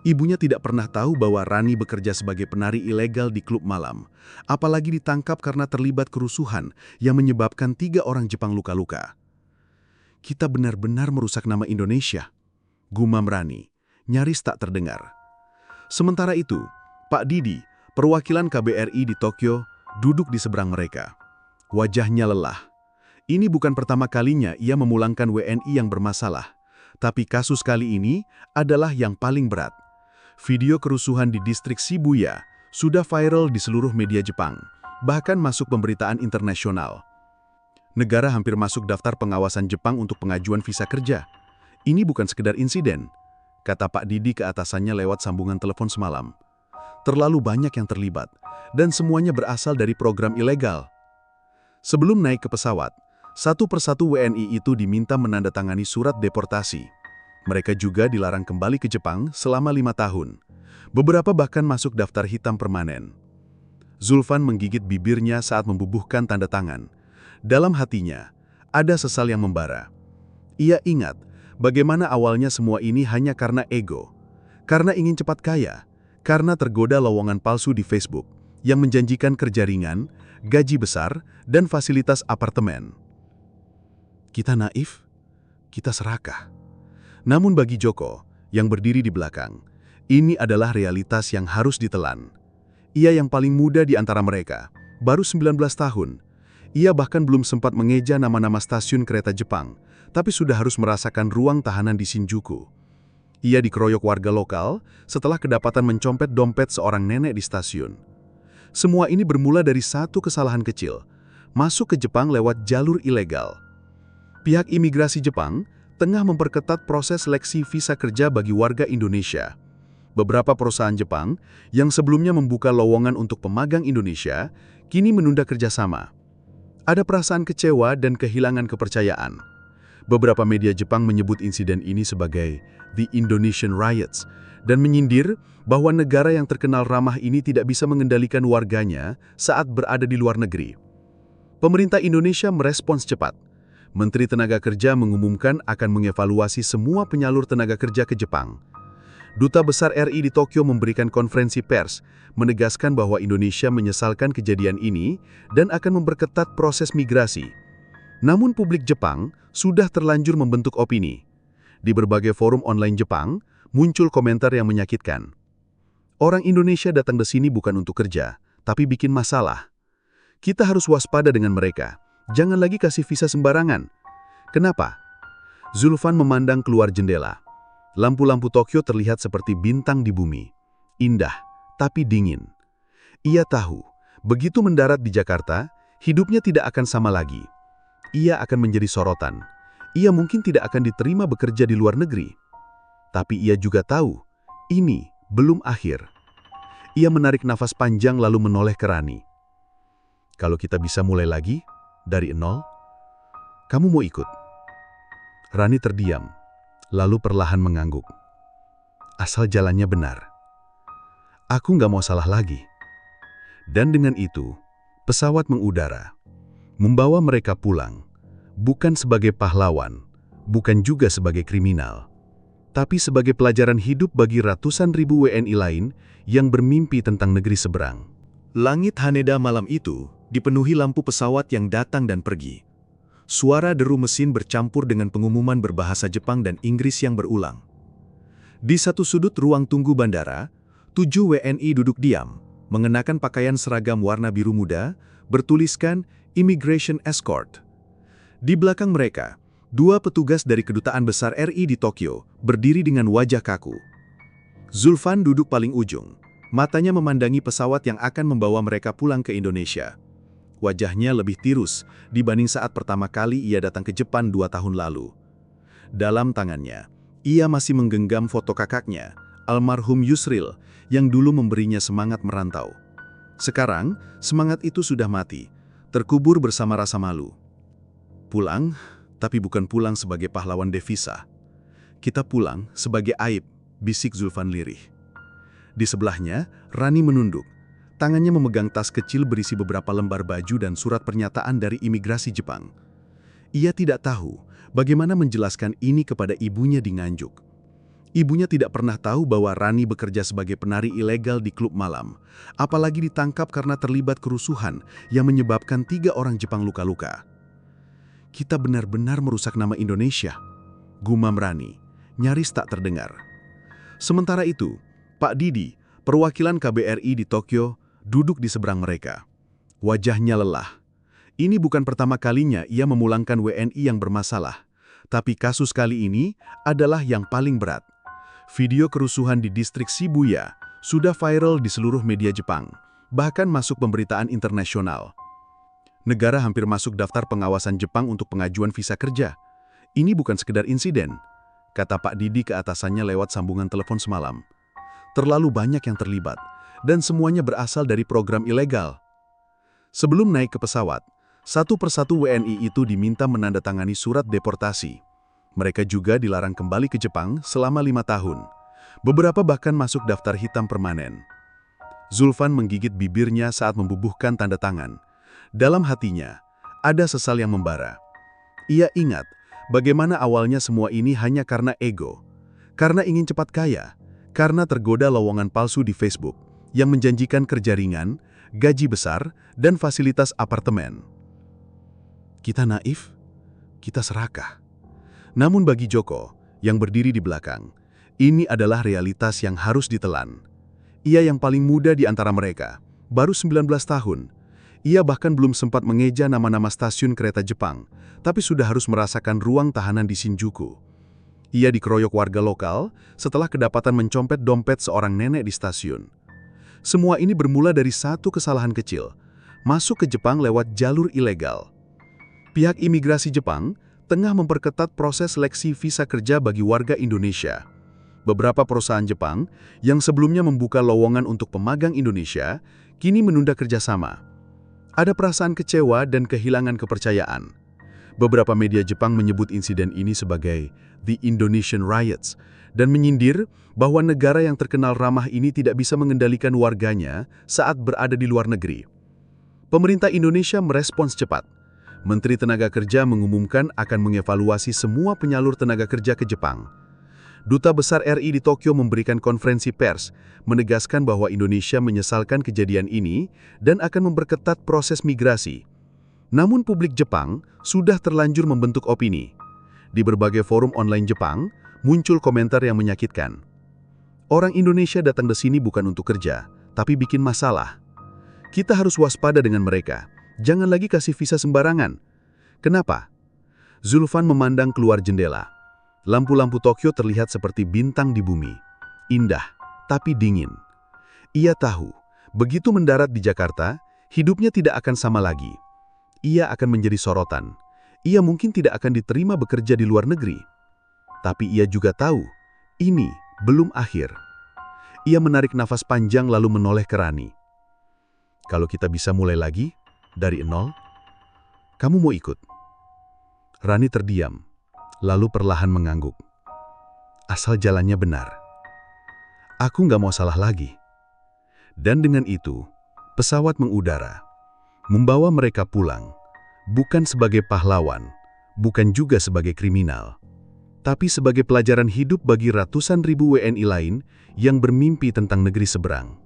Ibunya tidak pernah tahu bahwa Rani bekerja sebagai penari ilegal di klub malam, apalagi ditangkap karena terlibat kerusuhan yang menyebabkan 3 orang Jepang luka-luka. Kita benar-benar merusak nama Indonesia, gumam Rani, nyaris tak terdengar. Sementara itu, Pak Didi, perwakilan KBRI di Tokyo, duduk di seberang mereka. Wajahnya lelah. Ini bukan pertama kalinya ia memulangkan WNI yang bermasalah, tapi kasus kali ini adalah yang paling berat. Video kerusuhan di distrik Shibuya sudah viral di seluruh media Jepang, bahkan masuk pemberitaan internasional. Negara hampir masuk daftar pengawasan Jepang untuk pengajuan visa kerja. Ini bukan sekedar insiden, kata Pak Didi ke atasannya lewat sambungan telepon semalam. Terlalu banyak yang terlibat, dan semuanya berasal dari program ilegal. Sebelum naik ke pesawat, satu persatu WNI itu diminta menandatangani surat deportasi. Mereka juga dilarang kembali ke Jepang selama 5 tahun. Beberapa bahkan masuk daftar hitam permanen. Zulfan menggigit bibirnya saat membubuhkan tanda tangan. Dalam hatinya, ada sesal yang membara. Ia ingat bagaimana awalnya semua ini hanya karena ego, karena ingin cepat kaya, karena tergoda lowongan palsu di Facebook yang menjanjikan kerja ringan, gaji besar, dan fasilitas apartemen. Kita naif, kita serakah. Namun bagi Joko, yang berdiri di belakang, ini adalah realitas yang harus ditelan. Ia yang paling muda di antara mereka, baru 19 tahun. Ia bahkan belum sempat mengeja nama-nama stasiun kereta Jepang, tapi sudah harus merasakan ruang tahanan di Shinjuku. Ia dikeroyok warga lokal setelah kedapatan mencopet dompet seorang nenek di stasiun. Semua ini bermula dari satu kesalahan kecil, masuk ke Jepang lewat jalur ilegal. Pihak imigrasi Jepang tengah memperketat proses seleksi visa kerja bagi warga Indonesia. Beberapa perusahaan Jepang yang sebelumnya membuka lowongan untuk pemagang Indonesia, kini menunda kerjasama. Ada perasaan kecewa dan kehilangan kepercayaan. Beberapa media Jepang menyebut insiden ini sebagai The Indonesian Riots dan menyindir bahwa negara yang terkenal ramah ini tidak bisa mengendalikan warganya saat berada di luar negeri. Pemerintah Indonesia merespons cepat. Menteri Tenaga Kerja mengumumkan akan mengevaluasi semua penyalur tenaga kerja ke Jepang. Duta Besar RI di Tokyo memberikan konferensi pers, menegaskan bahwa Indonesia menyesalkan kejadian ini dan akan memperketat proses migrasi. Namun publik Jepang sudah terlanjur membentuk opini. Di berbagai forum online Jepang, muncul komentar yang menyakitkan. Orang Indonesia datang ke sini bukan untuk kerja, tapi bikin masalah. Kita harus waspada dengan mereka. Jangan lagi kasih visa sembarangan. Kenapa? Zulfan memandang keluar jendela. Lampu-lampu Tokyo terlihat seperti bintang di bumi. Indah, tapi dingin. Ia tahu, begitu mendarat di Jakarta, hidupnya tidak akan sama lagi. Ia akan menjadi sorotan. Ia mungkin tidak akan diterima bekerja di luar negeri. Tapi ia juga tahu, ini belum akhir. Ia menarik nafas panjang lalu menoleh ke Rani. Kalau kita bisa mulai lagi, dari nol, kamu mau ikut? Rani terdiam, lalu perlahan mengangguk. Asal jalannya benar. Aku nggak mau salah lagi. Dan dengan itu, pesawat mengudara, membawa mereka pulang. Bukan sebagai pahlawan, bukan juga sebagai kriminal, tapi sebagai pelajaran hidup bagi ratusan ribu WNI lain yang bermimpi tentang negeri seberang. Langit Haneda malam itu dipenuhi lampu pesawat yang datang dan pergi. Suara deru mesin bercampur dengan pengumuman berbahasa Jepang dan Inggris yang berulang. Di satu sudut ruang tunggu bandara, 7 WNI duduk diam, mengenakan pakaian seragam warna biru muda, bertuliskan Immigration Escort. Di belakang mereka, 2 petugas dari Kedutaan Besar RI di Tokyo berdiri dengan wajah kaku. Zulfan duduk paling ujung, matanya memandangi pesawat yang akan membawa mereka pulang ke Indonesia. Wajahnya lebih tirus dibanding saat pertama kali ia datang ke Jepang 2 tahun lalu. Dalam tangannya, ia masih menggenggam foto kakaknya, almarhum Yusril, yang dulu memberinya semangat merantau. Sekarang, semangat itu sudah mati, terkubur bersama rasa malu. Pulang, tapi bukan pulang sebagai pahlawan devisa. Kita pulang sebagai aib, bisik Zulfan lirih. Di sebelahnya, Rani menunduk. Tangannya memegang tas kecil berisi beberapa lembar baju dan surat pernyataan dari imigrasi Jepang. Ia tidak tahu bagaimana menjelaskan ini kepada ibunya di Nganjuk. Ibunya tidak pernah tahu bahwa Rani bekerja sebagai penari ilegal di klub malam, apalagi ditangkap karena terlibat kerusuhan yang menyebabkan 3 orang Jepang luka-luka. Kita benar-benar merusak nama Indonesia, gumam Rani, nyaris tak terdengar. Sementara itu, Pak Didi, perwakilan KBRI di Tokyo, duduk di seberang mereka. Wajahnya lelah. Ini bukan pertama kalinya ia memulangkan WNI yang bermasalah, tapi kasus kali ini adalah yang paling berat. Video kerusuhan di distrik Shibuya sudah viral di seluruh media Jepang, bahkan masuk pemberitaan internasional. Negara hampir masuk daftar pengawasan Jepang untuk pengajuan visa kerja. Ini bukan sekedar insiden, kata Pak Didi ke atasannya lewat sambungan telepon semalam. Terlalu banyak yang terlibat, dan semuanya berasal dari program ilegal. Sebelum naik ke pesawat, satu persatu WNI itu diminta menandatangani surat deportasi. Mereka juga dilarang kembali ke Jepang selama 5 tahun. Beberapa bahkan masuk daftar hitam permanen. Zulfan menggigit bibirnya saat membubuhkan tanda tangan. Dalam hatinya, ada sesal yang membara. Ia ingat bagaimana awalnya semua ini hanya karena ego, karena ingin cepat kaya, karena tergoda lowongan palsu di Facebook yang menjanjikan kerja ringan, gaji besar, dan fasilitas apartemen. Kita naif, kita serakah. Namun bagi Joko, yang berdiri di belakang, ini adalah realitas yang harus ditelan. Ia yang paling muda di antara mereka, baru 19 tahun. Ia bahkan belum sempat mengeja nama-nama stasiun kereta Jepang, tapi sudah harus merasakan ruang tahanan di Shinjuku. Ia dikeroyok warga lokal setelah kedapatan mencompet dompet seorang nenek di stasiun. Semua ini bermula dari satu kesalahan kecil, masuk ke Jepang lewat jalur ilegal. Pihak imigrasi Jepang tengah memperketat proses seleksi visa kerja bagi warga Indonesia. Beberapa perusahaan Jepang yang sebelumnya membuka lowongan untuk pemagang Indonesia, kini menunda kerjasama. Ada perasaan kecewa dan kehilangan kepercayaan. Beberapa media Jepang menyebut insiden ini sebagai The Indonesian Riots dan menyindir bahwa negara yang terkenal ramah ini tidak bisa mengendalikan warganya saat berada di luar negeri. Pemerintah Indonesia merespons cepat. Menteri Tenaga Kerja mengumumkan akan mengevaluasi semua penyalur tenaga kerja ke Jepang. Duta Besar RI di Tokyo memberikan konferensi pers, menegaskan bahwa Indonesia menyesalkan kejadian ini dan akan memperketat proses migrasi. Namun publik Jepang sudah terlanjur membentuk opini. Di berbagai forum online Jepang, muncul komentar yang menyakitkan. Orang Indonesia datang ke sini bukan untuk kerja, tapi bikin masalah. Kita harus waspada dengan mereka. Jangan lagi kasih visa sembarangan. Kenapa? Zulfan memandang keluar jendela. Lampu-lampu Tokyo terlihat seperti bintang di bumi. Indah, tapi dingin. Ia tahu, begitu mendarat di Jakarta, hidupnya tidak akan sama lagi. Ia akan menjadi sorotan. Ia mungkin tidak akan diterima bekerja di luar negeri. Tapi ia juga tahu, ini belum akhir. Ia menarik nafas panjang lalu menoleh ke Rani. Kalau kita bisa mulai lagi, dari nol, kamu mau ikut? Rani terdiam, lalu perlahan mengangguk. Asal jalannya benar. Aku nggak mau salah lagi. Dan dengan itu, pesawat mengudara, membawa mereka pulang, bukan sebagai pahlawan, bukan juga sebagai kriminal, tapi sebagai pelajaran hidup bagi ratusan ribu WNI lain yang bermimpi tentang negeri seberang.